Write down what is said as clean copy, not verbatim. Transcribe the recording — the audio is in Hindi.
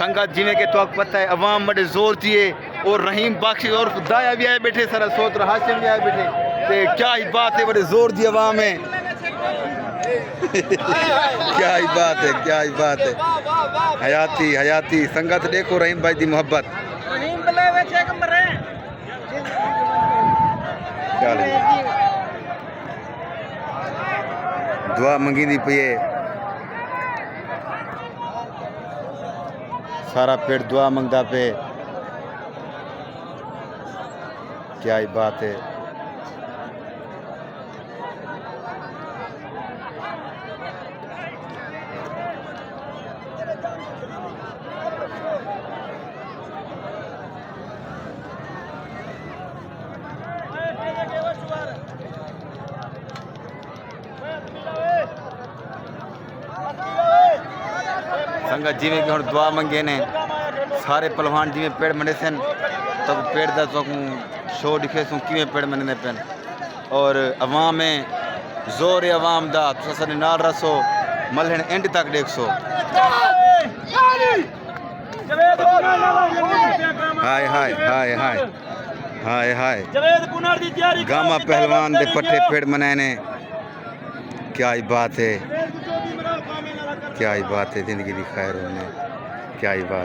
संगत जिमें के तो पता है अवाम बड़े जोर दिए और रहीम बख्श और दाया भी आए बैठे सारा सोत्र हाशिम भी आए बैठे ते क्या ही बात है बड़े जोर दिए अवाम में क्या ही बात है क्या ही बात है हयाती हयाती संगत देखो रहीम भाई दी मोहब्बत दुआ मंगी पई है सारा पेड़ दुआ मंगदा पे क्या ही बात है संगत जिमें कि हम दुआ मंगे ने सारे पहलवान जिमें पेड़ मने सन तब पेड़ का तो शो दिखे सू कि पेड़ मने पेन और अवाम में जोर अवाम दा तुम नाल रसो मलहन एंड तक देखो हाय हाय हाय हाय हाय हाय गामा पहलवान दे पट्टे पेड़ मनाए ने क्या ही बात है क्या ही बात है जिंदगी दी खैर होने क्या ही बात